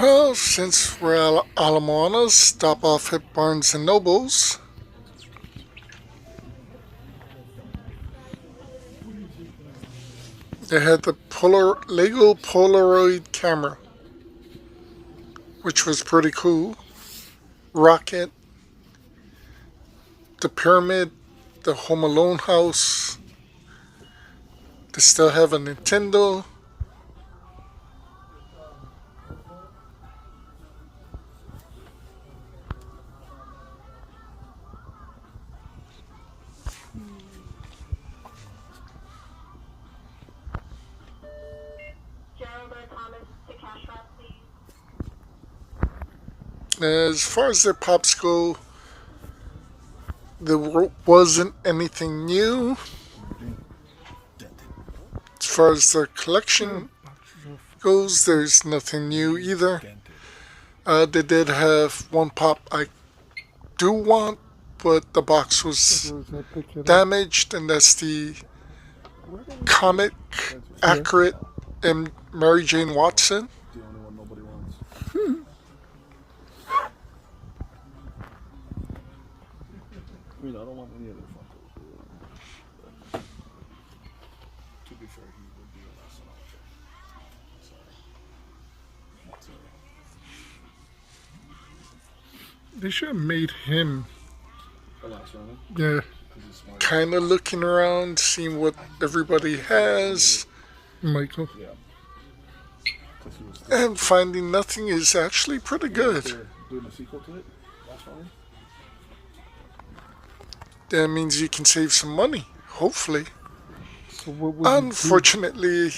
Well, since we're at Ala Moana, stop off at Barnes& and Nobles. They had the Lego Polaroid camera, which was pretty cool. Rocket, the pyramid, the Home Alone house. They still have a Nintendo. As far as their pops go, there wasn't anything new. As far as their collection goes, there's nothing new either. They did have one pop I do want, but the box was damaged, and that's the comic accurate and Mary Jane Watson. The only one nobody wants. I mean, I don't want any other Funkos. To be fair, he would be the last one out there. So, They should have made him, the last one, yeah, kind of looking around, seeing what everybody has. Michael. Yeah. And finding nothing is actually pretty good. Doing a sequel to it? Last one? That means you can save some money, hopefully. So what would Unfortunately,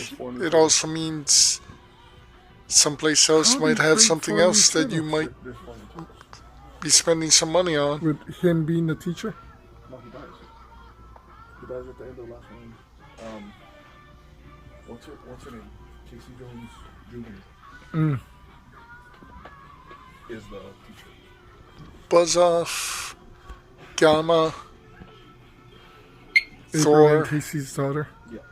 it also means someplace else might have something else that you might be spending some money on. with him being the teacher? No, he dies. He dies at the end of the last one. What's her name? Casey Jones Jr. Is the teacher. Buzz Off, Gamma, Thor. Thor. Casey's daughter. Yeah.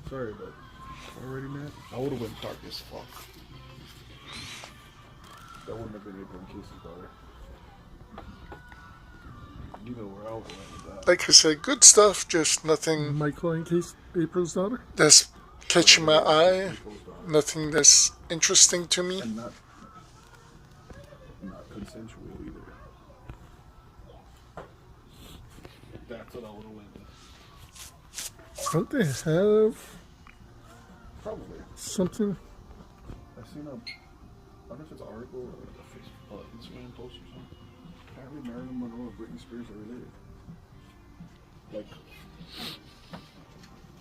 Sorry, but Already met. I would have went dark as fuck. That wouldn't have been April and Casey's daughter. You know where I was at with that. Like I said, good stuff, just nothing Michael and April's daughter. that's catching my eye, nothing that's interesting to me. And not consensual either. That's what I would have went with. Don't they have Probably. something? I've seen I don't know if it's an article or a Facebook, Instagram post or something. Apparently Marilyn Monroe and Britney Spears are related. Like,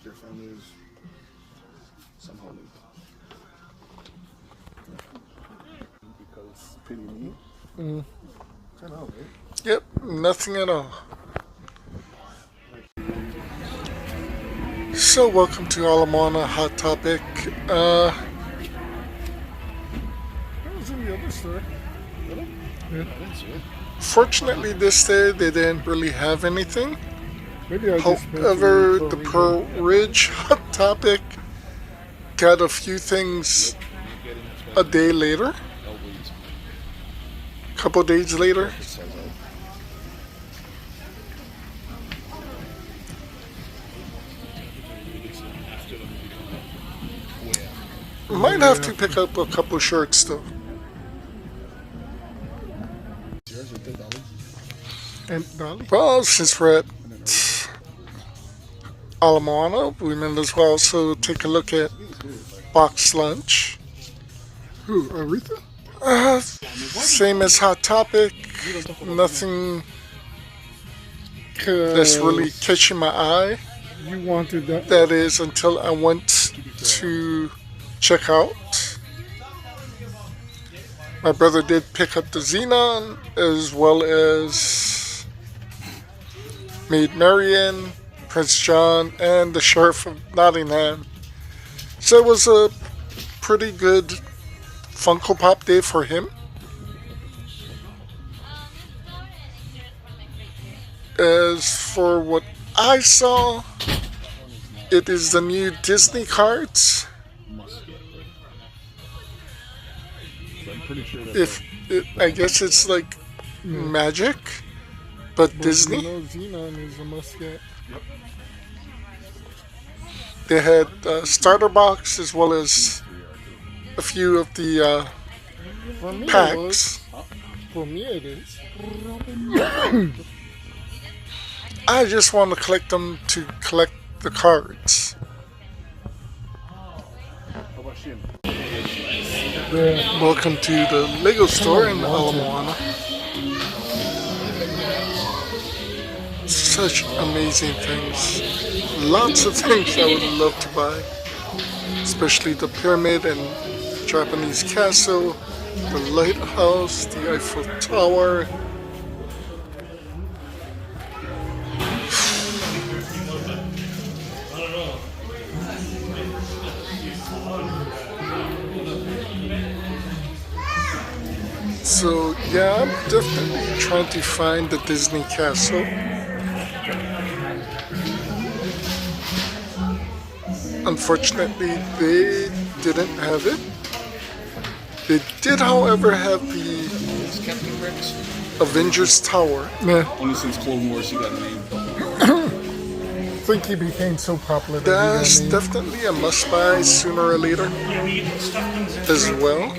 their family is somehow linked. Because pity me. Kind of, right? Yep, nothing at all. So, welcome to Ala Moana Hot Topic. That was in the other store. Really? Yeah. I didn't see it. Fortunately, this day they didn't really have anything. Maybe I just meant However, to the read Pearl Ridge Hot Topic got a few things a day later, a couple days later. Might have to pick up a couple shirts though. And Dolly. Well, since we're at Ala Moana, we might as well also take a look at box lunch. Who? Aretha? Same as Hot Topic, nothing that's really catching my eye. You wanted that. That is until I went to check out. My brother did pick up the Xenon as well as Maid Marian, Prince John, and the Sheriff of Nottingham. So it was a pretty good Funko Pop day for him. As for what I saw, it is the new Disney cards. Must get. I'm pretty sure that's If I guess it's like Magic, but Well, Disney. You know, Xenon is a must get. They had starter box as well as a few of the For me, it was. packs. For me, it is. I just want to collect them to collect the cards. How about Shin? Yeah. Welcome to the Lego store in Ala Moana. Such amazing things. Lots of things I would love to buy. Especially the pyramid and Japanese castle, the lighthouse, the Eiffel Tower. So yeah, I'm definitely trying to find the Disney castle. Unfortunately, they didn't have it. They did, however, have the Captain Rex. Avengers Tower. Yeah. Only since Clone Wars he got a name. I think he became so popular that That's he got named. definitely a must-buy sooner or later as well.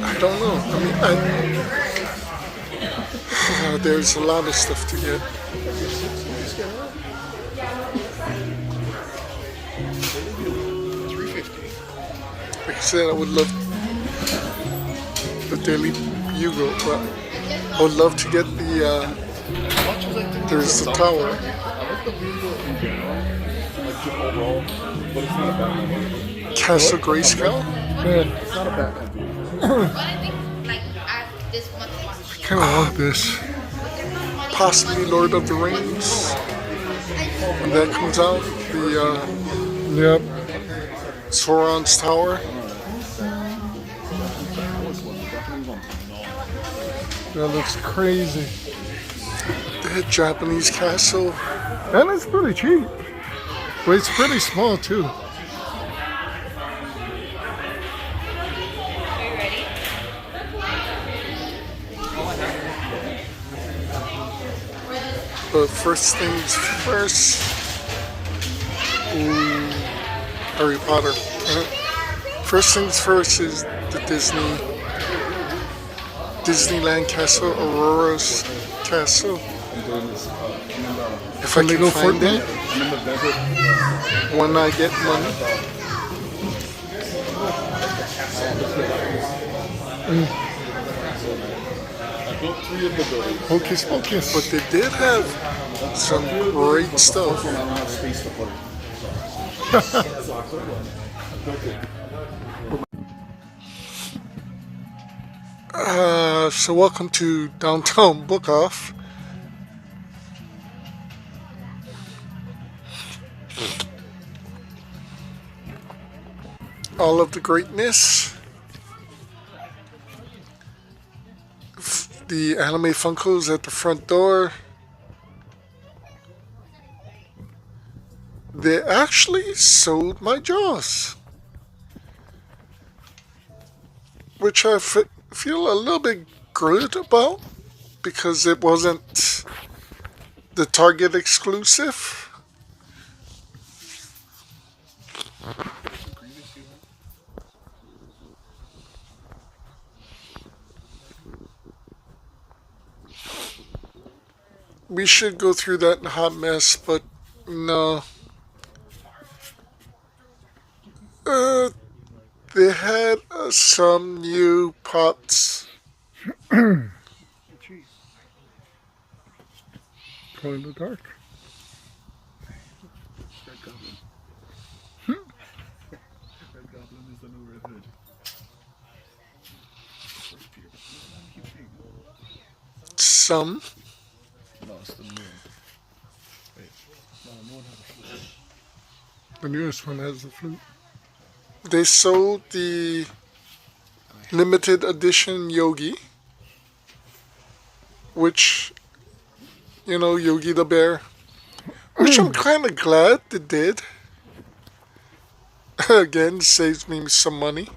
I don't know. There's a lot of stuff to get. Like I said, I would love the Daily Bugle, but I would love to get the. There's the tower. I like the Bugle in general, like just overall, but it's not a Batman. Castle Grayskull. Yeah. It's not a Batman Bugle. But I think like this month was Kind of want this. Possibly Lord of the Rings. When that comes out, the Yep. Sauron's Tower. That looks crazy. The Japanese castle. And it's pretty cheap. But it's pretty small, too. But first things first. Ooh, Harry Potter. First things first is the Disneyland Castle, Aurora's Castle. If I can Lego find it, I'm in the desert. when I get money. I built 3 of the buildings. Hocus pocus. But they did have some great stuff. I don't have space to put it. So welcome to Downtown Book Off. All of the greatness. The anime Funkos at the front door. They actually sold my Jaws. Which I feel a little bit good about because it wasn't the Target exclusive. We should go through that hot mess, but no. They had some new pots. Glow in the dark. Red Goblin. Red Goblin is the new Red Hood. Some. No, it's the new one. Wait. No, the new one has a flute. The newest one has the flute. They sold the And I limited edition Yogi, which, Yogi the Bear, which I'm kind of glad they did. Again, saves me some money.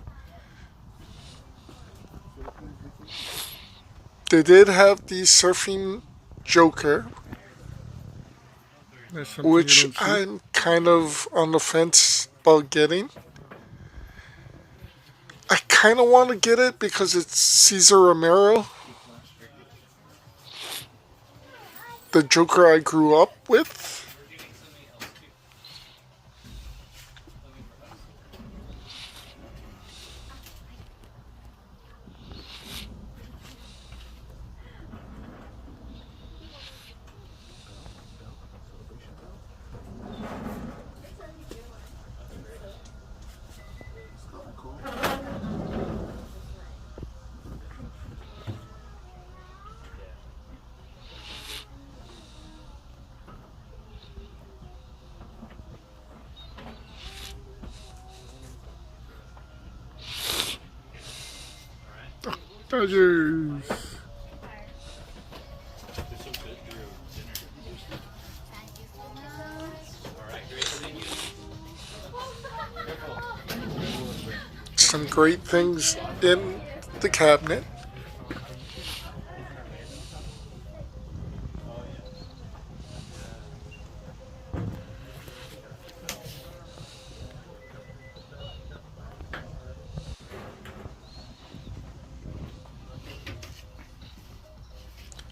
They did have the surfing Joker, That's something which you don't see. I'm kind of on the fence about getting. I kind of want to get it because it's Cesar Romero, the Joker I grew up with. Dodgers. Some great things in the cabinet.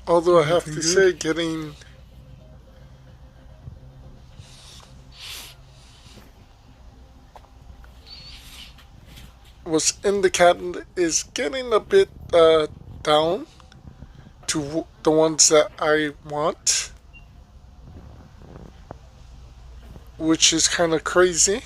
Although I have to Anything say, good? getting what's in the cabinet is getting a bit down to the ones that I want, which is kind of crazy.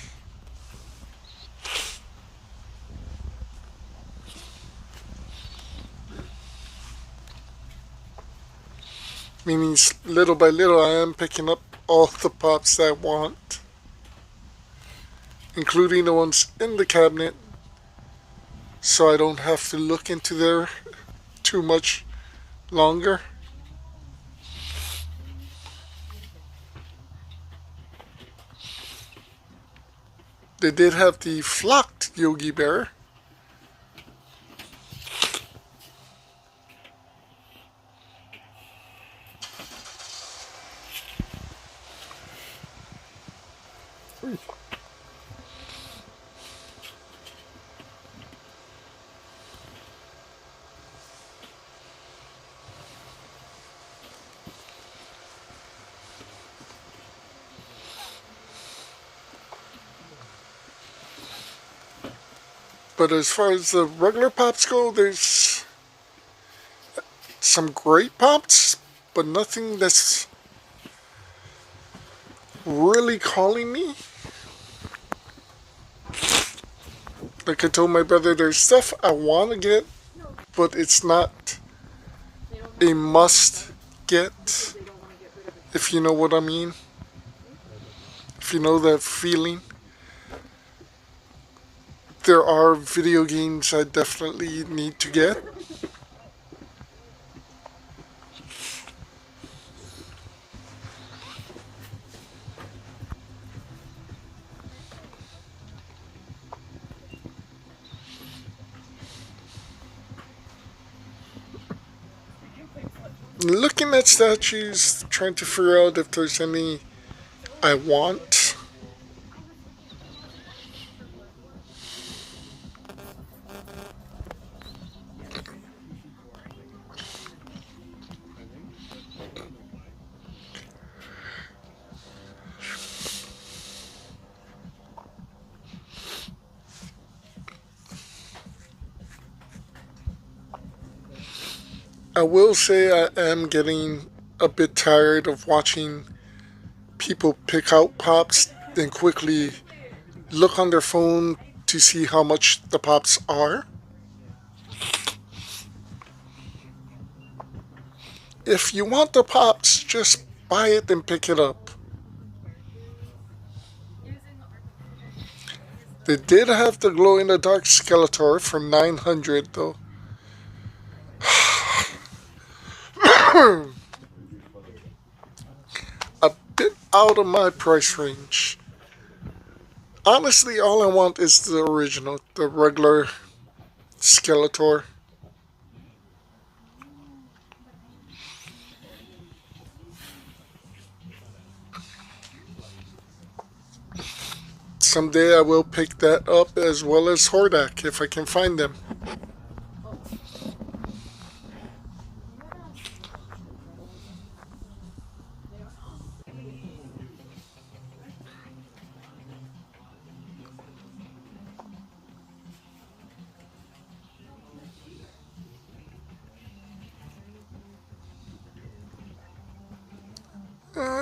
Meaning, little by little, I am picking up all the pops that I want, including the ones in the cabinet, so I don't have to look into there too much longer. They did have the flocked Yogi Bear. But as far as the regular pops go, there's some great pops, but nothing that's really calling me. Like I told my brother, there's stuff I want to get, but it's not a must get, if you know what I mean. If you know that feeling. There are video games I definitely need to get. Looking at statues, trying to figure out if there's any I want. I will say I am getting a bit tired of watching people pick out pops, then quickly look on their phone to see how much the pops are. If you want the pops, just buy it and pick it up. They did have the glow-in-the-dark Skeletor for 900 though. A bit out of my price range. Honestly, all I want is the original, the regular Skeletor. Someday I will pick that up as well as Hordak if I can find them.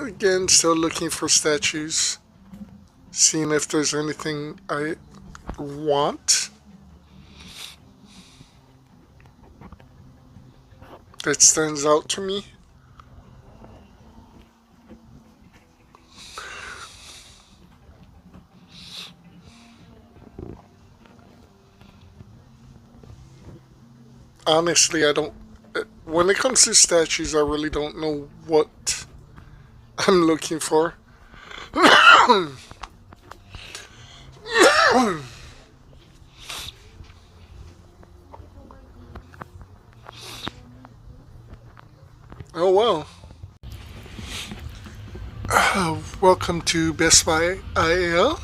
Again, still looking for statues. Seeing if there's anything I want that stands out to me. Honestly, I don't. When it comes to statues, I really don't know what I'm looking for. Oh well. Welcome to Bestbuy Aiea.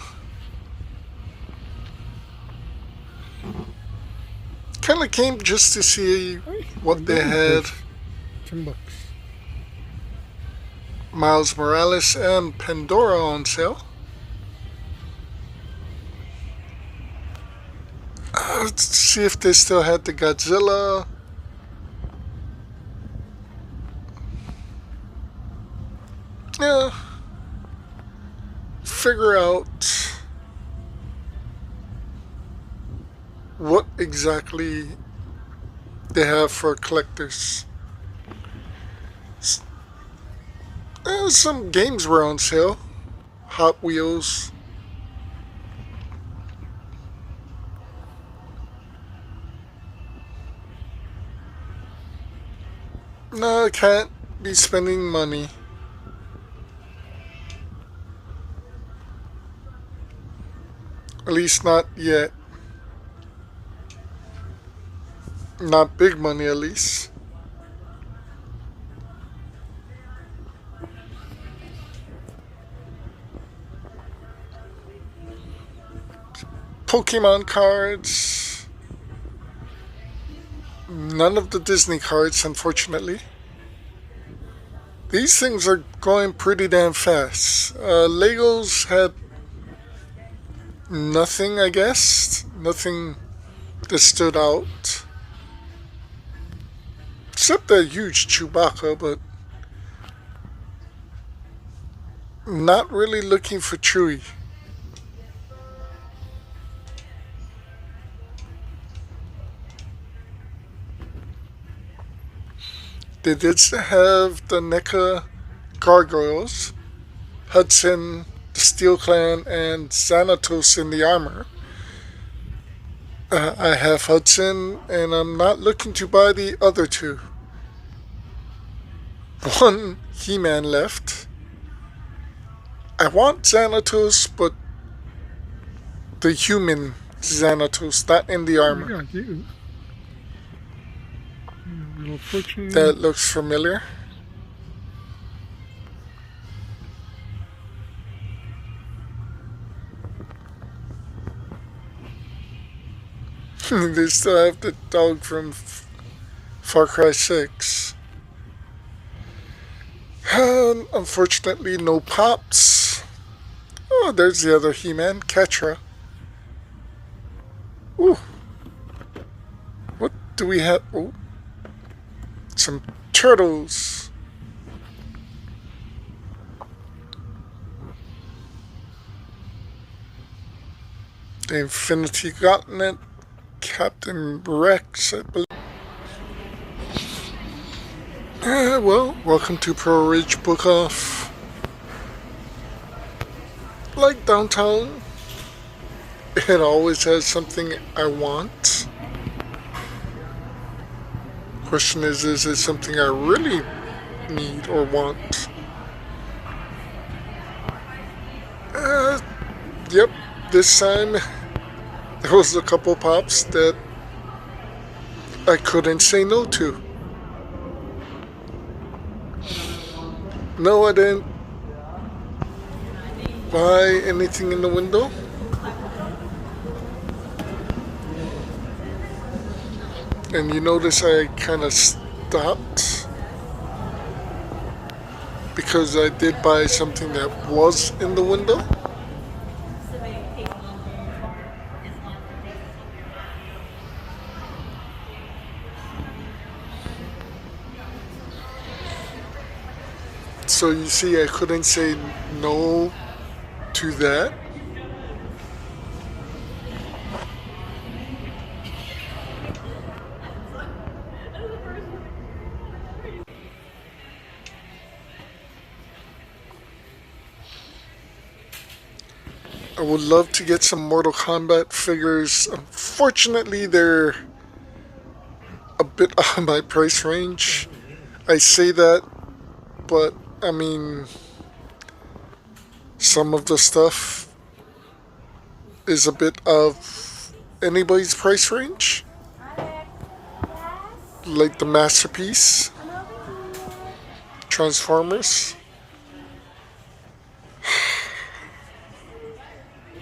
Kinda came just to see what they had. $10. Miles Morales and Pandora on sale. Let's see if they still had the Godzilla. Yeah. Figure out what exactly they have for collectors. Some games were on sale. Hot Wheels. No, I can't be spending money. At least not yet. Not big money, at least. Pokemon cards. None of the Disney cards, unfortunately. These things are going pretty damn fast. Legos had nothing, I guess. Nothing that stood out. Except that huge Chewbacca, but not really looking for Chewie. They did have the NECA gargoyles, Hudson, the Steel Clan, and Xanatos in the armor. I have Hudson, and I'm not looking to buy the other two. One He-Man left. I want Xanatos, but the human Xanatos, not in the armor. That looks familiar. They still have the dog from Far Cry 6. Unfortunately, no pops. Oh, there's the other He-Man, Ketra. Ooh. What do we have? Oh. Some turtles. The Infinity Gauntlet. Captain Rex, I believe. Well, welcome to Pearl Ridge Book Off. Like downtown, It always has something I want. Question is it something I really need or want? Yep, this time there was a couple pops that I couldn't say no to. No, I didn't buy anything in the window. And you notice I kind of stopped because I did buy something that was in the window. So you see, I couldn't say no to that. I would love to get some Mortal Kombat figures. Unfortunately, they're a bit out of my price range. I say that, but I mean, some of the stuff is a bit of anybody's price range. Like the Masterpiece, Transformers.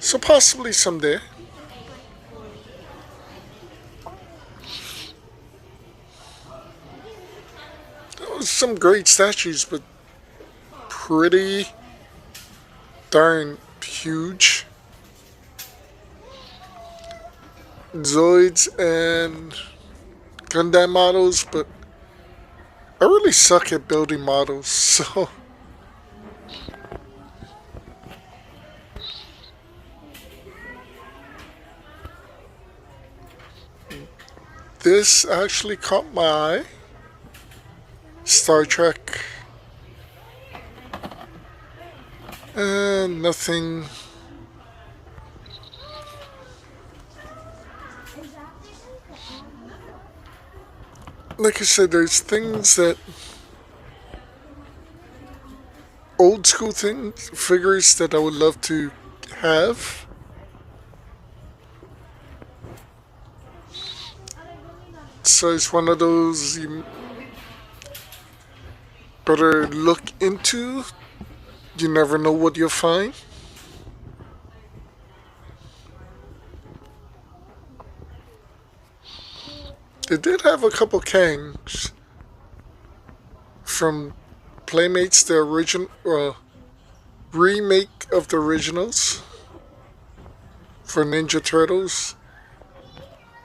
So possibly someday. Those some great statues, but pretty darn huge. Zoids and Gundam models, but I really suck at building models, so this actually caught my eye. Star Trek. And nothing. Like I said, there's things that old school things, figures that I would love to have. So it's one of those you better look into. You never know what you'll find. They did have a couple Kangs from Playmates, the original remake of the originals for Ninja Turtles.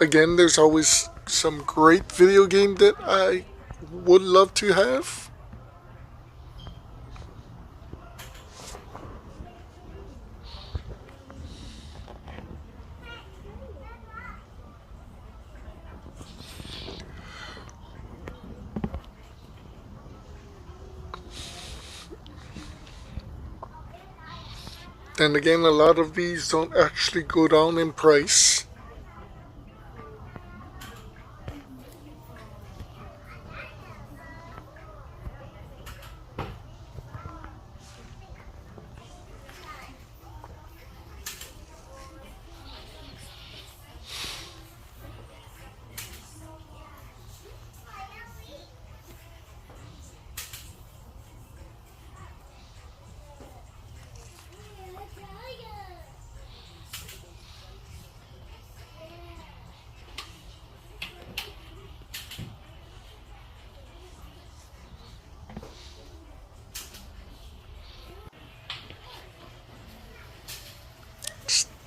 Again, there's always some great video game that I would love to have. Then again, a lot of these don't actually go down in price.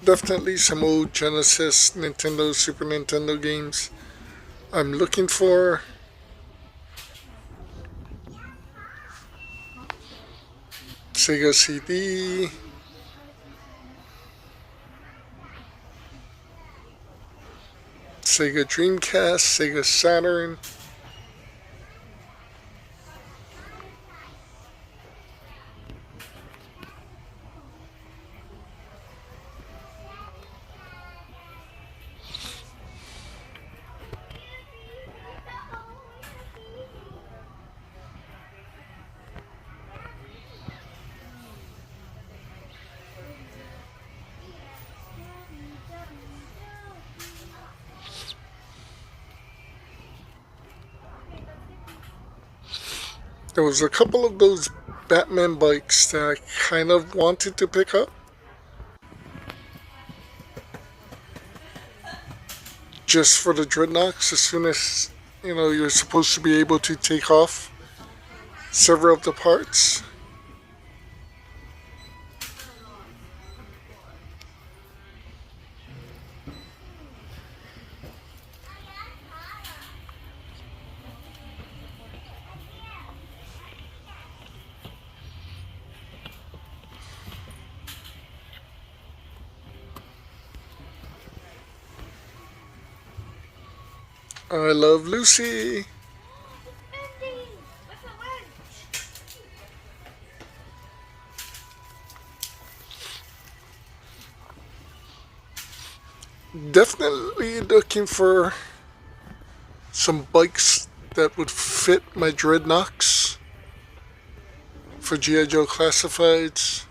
Definitely some old Genesis, Nintendo, Super Nintendo games I'm looking for. Sega CD. Sega Dreamcast, Sega Saturn. There was a couple of those Batman bikes that I kind of wanted to pick up. Just for the dreadnoughts, as soon as, you're supposed to be able to take off several of the parts. I love Lucy. Definitely looking for some bikes that would fit my dreadnoughts for G.I. Joe Classifieds.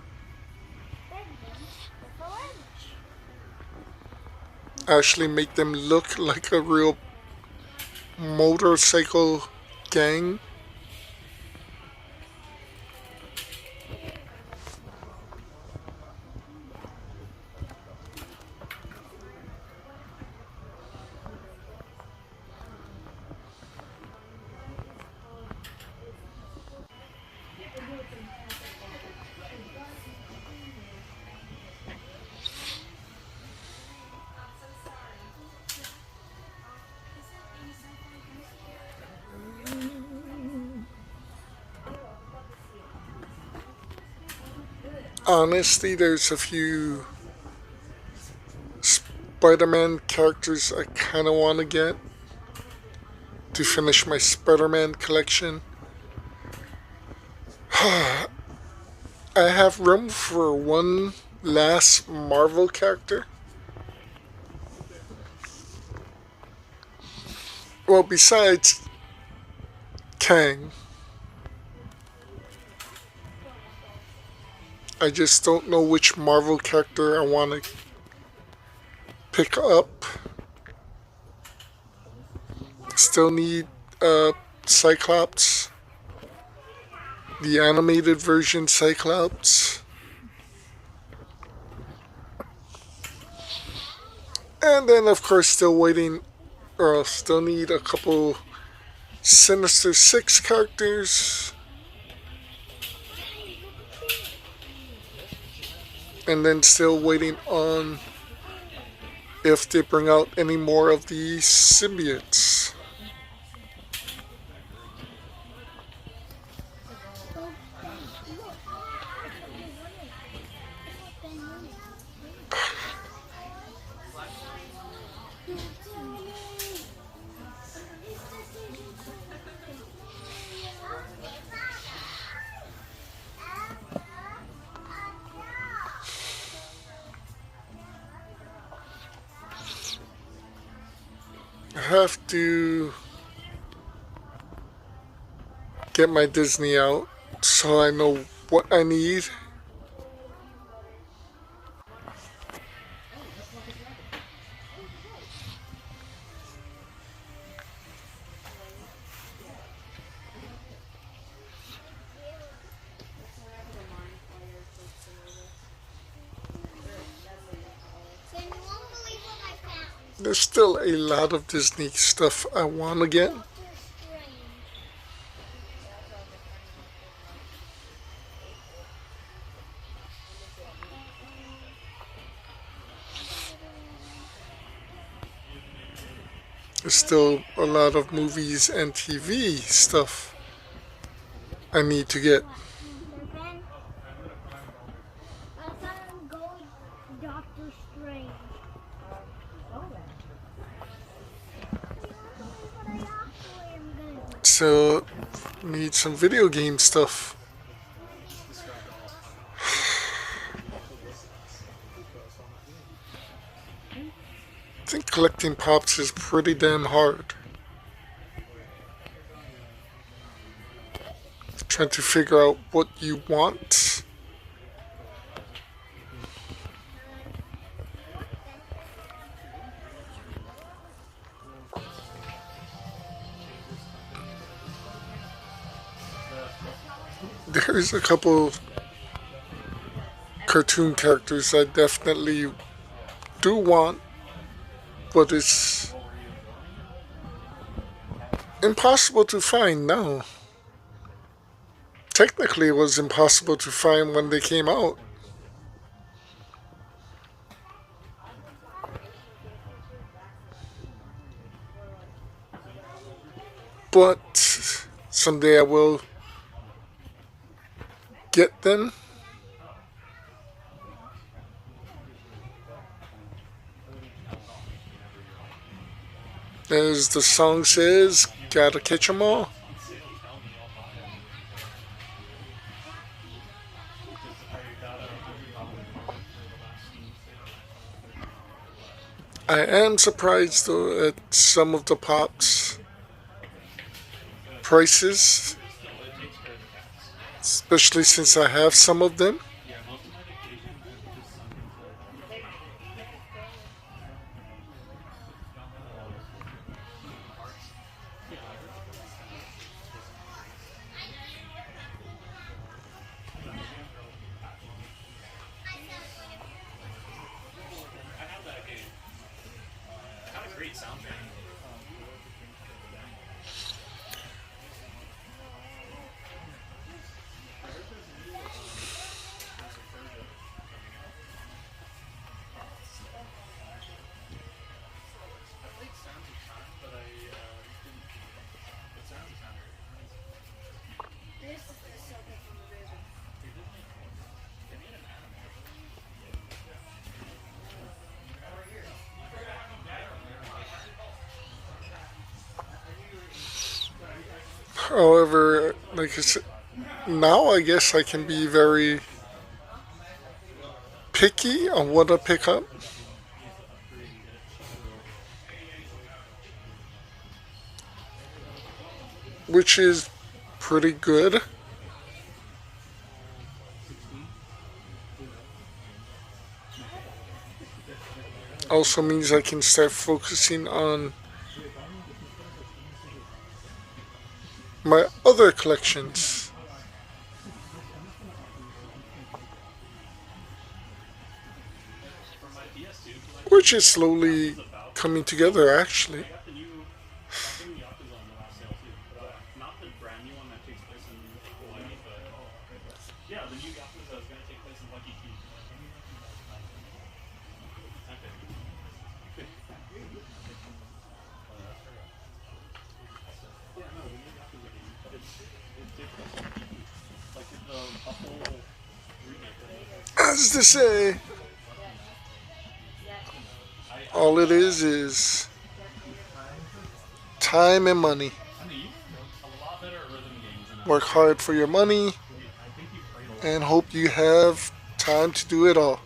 Actually make them look like a real motorcycle gang. Honestly, there's a few Spider-Man characters I kind of want to get to finish my Spider-Man collection. I have room for one last Marvel character. Well, besides Kang. I just don't know which Marvel character I want to pick up. Still need Cyclops. The animated version Cyclops. And then of course still waiting, or still need a couple Sinister Six characters. And then still waiting on if they bring out any more of the symbiotes. I have to get my Disney out so I know what I need. There's still a lot of Disney stuff I want to get. There's still a lot of movies and TV stuff I need to get. So, need some video game stuff. I think collecting pops is pretty damn hard. Trying to figure out what you want. there's a couple cartoon characters I definitely do want, but it's impossible to find now. Technically, it was impossible to find when they came out. But someday I will get them. As the song says, gotta catch 'em all. I am surprised though at some of the pops prices, especially since I have some of them. However, like I said, now I guess I can be very picky on what I pick up. Which is pretty good. Also means I can start focusing on my other collections. Which is slowly coming together actually. As to say, all it is time and money. Work hard for your money and hope you have time to do it all.